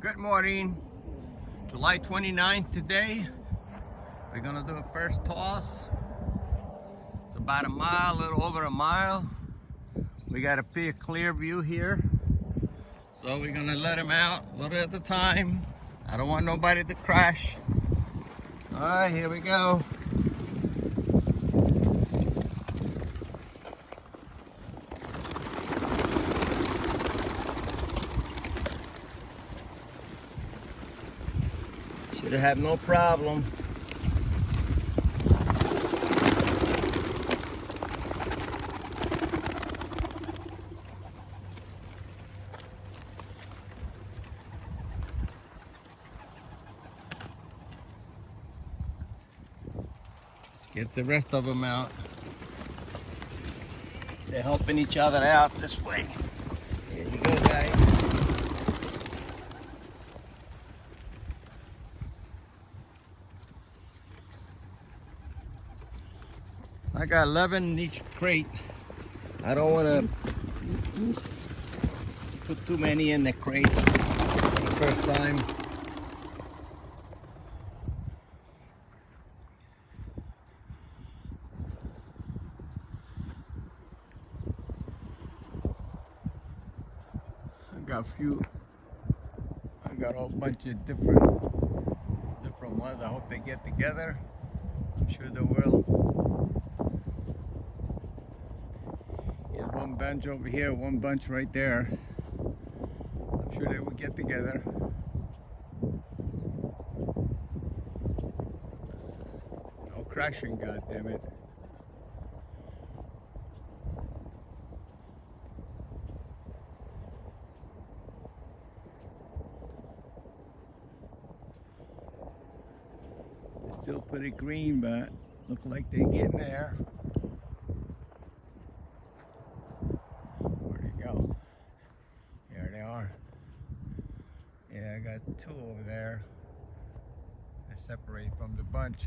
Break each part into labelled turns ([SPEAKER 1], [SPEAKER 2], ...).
[SPEAKER 1] Good morning, July 29th today. We're gonna do a first toss. It's about a mile, a little over a mile. We got a pretty clear view here. So we're gonna let him out a little at a time. I don't want nobody to crash. All right, here we go. Should have no problem. Let's get the rest of them out. They're helping each other out this way. Here you go, guys. I got 11 in each crate. I don't want to put too many in the crate for the first time. I got a whole bunch of different ones. I hope they get together. I'm sure they will. Here's one bunch over here, one bunch right there. I'm sure they will get together. No crashing, goddammit. Still pretty green, but look like they're getting there. Where'd they go? There they are. Yeah, I got two over there. They separate from the bunch.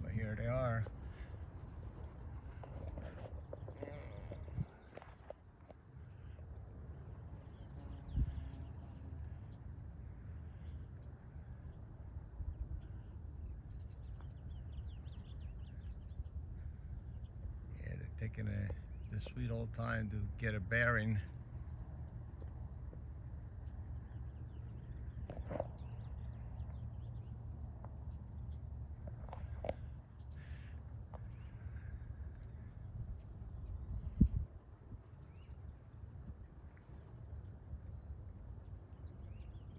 [SPEAKER 1] But here they are. Taking the sweet old time to get a bearing.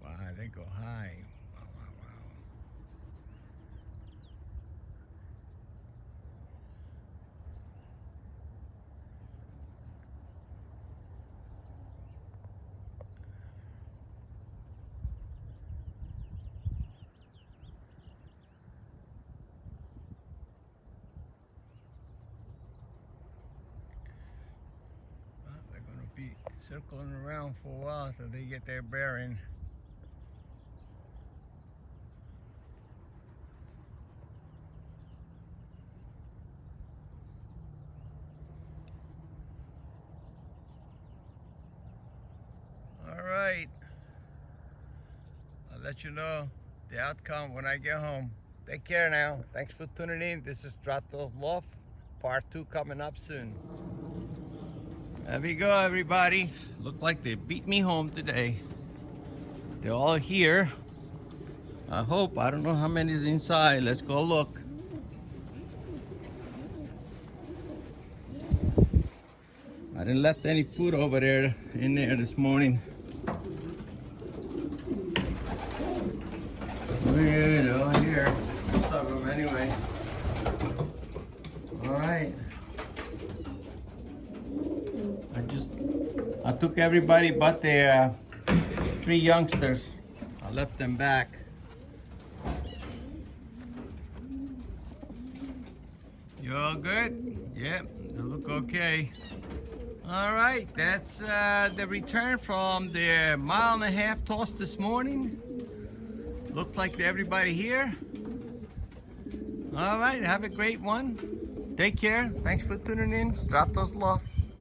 [SPEAKER 1] Wow, they go high. Wow, wow, wow. Be circling around for a while until they get their bearing. All right, I'll let you know the outcome when I get home. Take care now. Thanks for tuning in. This is Stratos Loft, part 2 coming up soon. There we go, everybody. Looks like they beat me home today. They're all here. I hope. I don't know how many is inside. Let's go look. I didn't left any food over there in there this morning. Here, they're all here. Most of them anyway. All right. I took everybody but the 3 youngsters. I left them back. You all good? Yep, they look okay. All right, that's the return from the 1.5 mile toss this morning. Looks like everybody here. All right, have a great one. Take care. Thanks for tuning in. Stratos Loft.